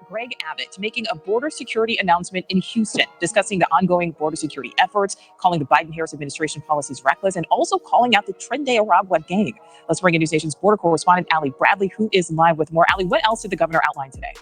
Greg Abbott making a border security announcement in Houston, discussing the ongoing border security efforts, calling the Biden-Harris administration policies reckless, and also calling out the TREN de ARAGUA gang. Let's bring in News Nation's border correspondent, Ali Bradley, who is live with more. Ali, what else did the governor outline today?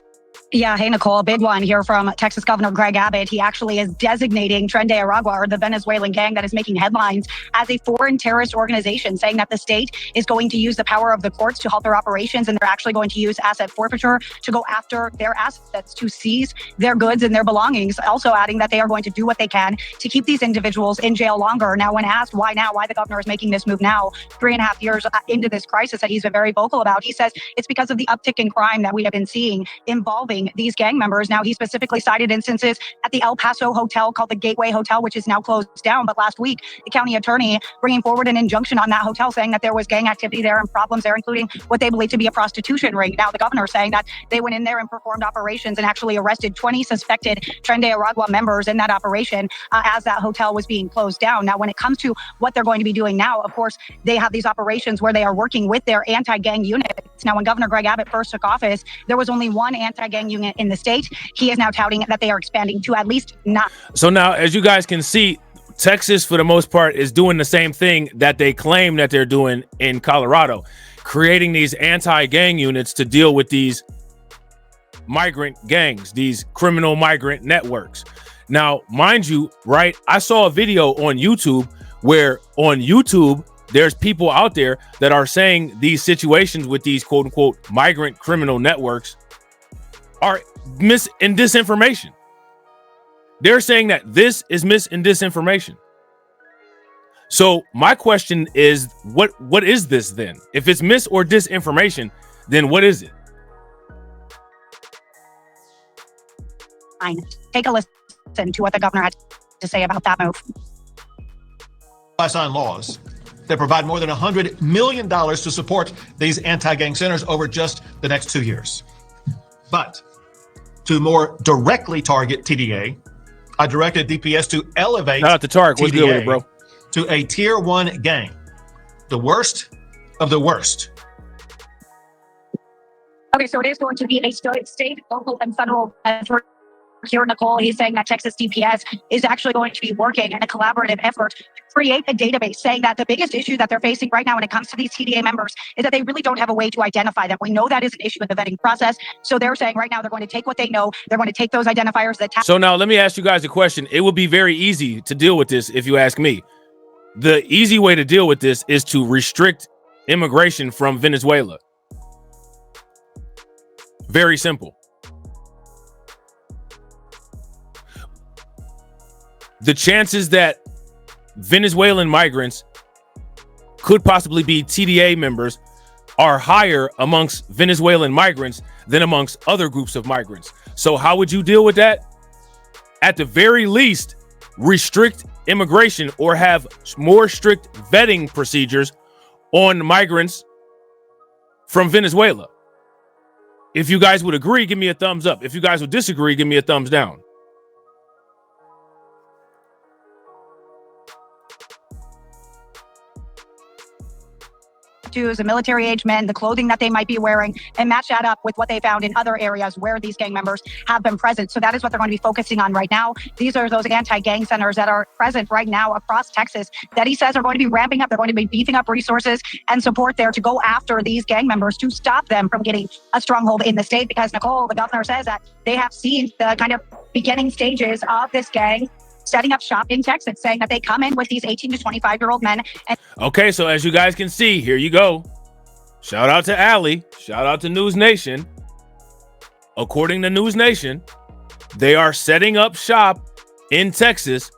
Yeah, hey, Nicole, a big one here from Texas Governor Greg Abbott. He actually is designating TREN de ARAGUA, or the Venezuelan gang that is making headlines, as a foreign terrorist organization, saying that the state is going to use the power of the courts to halt their operations, and they're actually going to use asset forfeiture to go after their assets, to seize their goods and their belongings. Also adding that they are going to do what they can to keep these individuals in jail longer. Now, when asked why now, why the governor is making this move now, 3.5 years into this crisis that he's been very vocal about, he says it's because of the uptick in crime that we have been seeing involving these gang members. Now, he specifically cited instances at the El Paso hotel called the Gateway Hotel, which is now closed down. But last week, the county attorney bringing forward an injunction on that hotel, saying that there was gang activity there and problems there, including what they believe to be a prostitution ring. Now, the governor saying that they went in there and performed operations and actually arrested 20 suspected TREN de ARAGUA members in that operation as that hotel was being closed down. Now, when it comes to what they're going to be doing now, of course, they have these operations where they are working with their anti-gang units. Now, when Governor Greg Abbott first took office, there was only one anti-gang unit in the state. He is now touting that they are expanding to at least 9. So now, as you guys can see, Texas, for the most part, is doing the same thing that they claim that they're doing in Colorado, creating these anti-gang units to deal with these migrant gangs, these criminal migrant networks. Now, mind you, right, I saw a video on YouTube where on YouTube, there's people out there that are saying these situations with these quote unquote migrant criminal networks are mis and disinformation. They're saying that this is mis and disinformation. So my question is, what is this then? If it's mis or disinformation, then what is it? Take a listen to what the governor had to say about that move. I sign laws that provide more than $100 million to support these anti-gang centers over just the next 2 years. But to more directly target TDA, I directed DPS to elevate Shout out to Tark. What's good with it, bro? To a tier 1 gang, the worst of the worst. Okay, so it is going to be a state, local, and federal effort. Here, Nicole, he's saying that Texas DPS is actually going to be working in a collaborative effort to create a database, saying that the biggest issue that they're facing right now when it comes to these TDA members is that they really don't have a way to identify them. We know that is an issue in the vetting process. So they're saying right now they're going to take what they know. They're going to take those identifiers that. So now let me ask you guys a question. It would be very easy to deal with this if you ask me. The easy way to deal with this is to restrict immigration from Venezuela. Very simple. The chances that Venezuelan migrants could possibly be TDA members are higher amongst Venezuelan migrants than amongst other groups of migrants. So how would you deal with that? At the very least, restrict immigration or have more strict vetting procedures on migrants from Venezuela. If you guys would agree, give me a thumbs up. If you guys would disagree, give me a thumbs down. As a military-age men, the clothing that they might be wearing, and match that up with what they found in other areas where these gang members have been present. So that is what they're going to be focusing on right now. These are those anti-gang centers that are present right now across Texas that he says are going to be ramping up. They're going to be beefing up resources and support there to go after these gang members to stop them from getting a stronghold in the state. Because, Nicole, the governor says that they have seen the kind of beginning stages of this gang setting up shop in Texas, saying that they come in with these 18 to 25-year-old men. Okay, so as you guys can see, here you go. Shout out to Ali. Shout out to News Nation. According to News Nation, they are setting up shop in Texas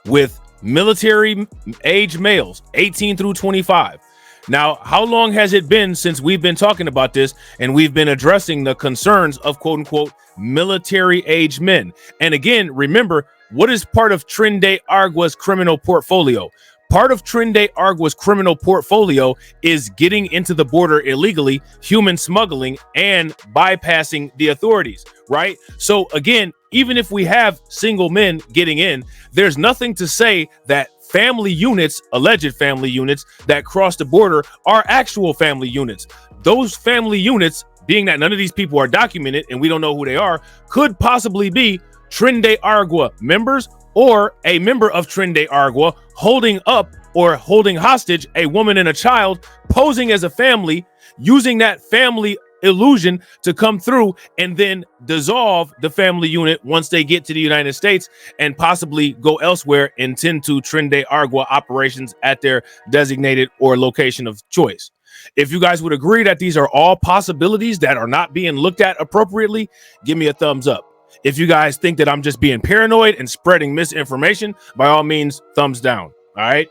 with military-age males, 18 through 25. Now, how long has it been since we've been talking about this and we've been addressing the concerns of quote-unquote military-age men? And again, remember, what is part of TREN de ARAGUA's criminal portfolio? Part of TREN de ARAGUA's criminal portfolio is getting into the border illegally, human smuggling, and bypassing the authorities, right? So again, even if we have single men getting in, there's nothing to say that family units, alleged family units that cross the border are actual family units. Those family units being that none of these people are documented and we don't know who they are, could possibly be TREN de ARAGUA members or a member of TREN de ARAGUA holding up or holding hostage a woman and a child, posing as a family, using that family illusion to come through and then dissolve the family unit once they get to the United States and possibly go elsewhere and tend to TREN de ARAGUA operations at their designated or location of choice. If you guys would agree that these are all possibilities that are not being looked at appropriately, give me a thumbs up. If you guys think that I'm just being paranoid and spreading misinformation, by all means, thumbs down. All right.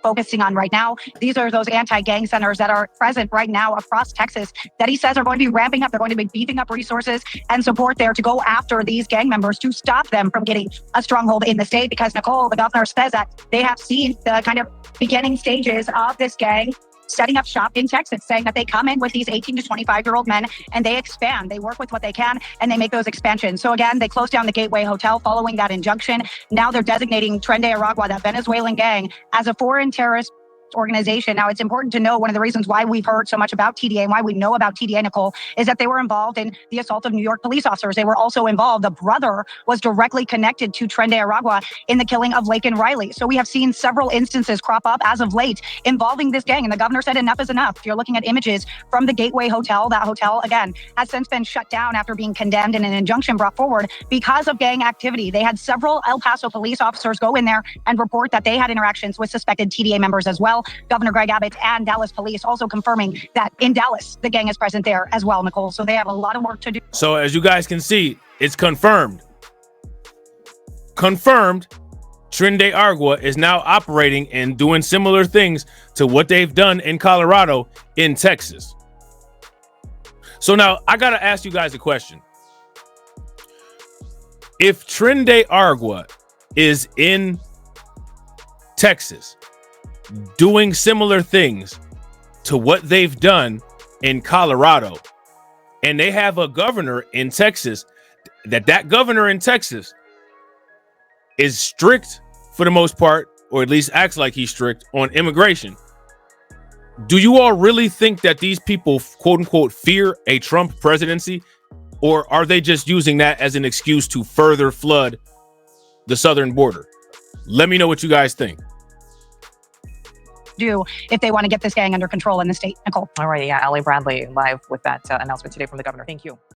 Focusing on right now, these are those anti-gang centers that are present right now across Texas that he says are going to be ramping up. They're going to be beefing up resources and support there to go after these gang members to stop them from getting a stronghold in the state. Because Nicole, the governor, says that they have seen the kind of beginning stages of this gang setting up shop in Texas, saying that they come in with these 18 to 25-year-old men and they expand. They work with what they can and they make those expansions. So again, they closed down the Gateway Hotel following that injunction. Now they're designating TREN de ARAGUA, that Venezuelan gang, as a foreign terrorist organization. Now, it's important to know one of the reasons why we've heard so much about TDA and why we know about TDA, Nicole, is that they were involved in the assault of New York police officers. They were also involved. The brother was directly connected to TREN de ARAGUA in the killing of Laken Riley. So we have seen several instances crop up as of late involving this gang. And the governor said enough is enough. If you're looking at images from the Gateway Hotel, that hotel, again, has since been shut down after being condemned and an injunction brought forward because of gang activity. They had several El Paso police officers go in there and report that they had interactions with suspected TDA members as well. Governor Greg Abbott and Dallas police also confirming that in Dallas, the gang is present there as well, Nicole. So they have a lot of work to do. So as you guys can see, it's confirmed. Confirmed, TREN de ARAGUA is now operating and doing similar things to what they've done in Colorado in Texas. So now I got to ask you guys a question. If TREN de ARAGUA is in Texas, doing similar things to what they've done in Colorado, and they have a governor in Texas that governor in Texas is strict for the most part, or at least acts like he's strict on immigration. Do you all really think that these people, quote unquote, fear a Trump presidency, or are they just using that as an excuse to further flood the southern border? Let me know what you guys think. Do if they want to get this gang under control in the state, Nicole. All right. Yeah. Allie Bradley live with that announcement today from the governor. Thank you.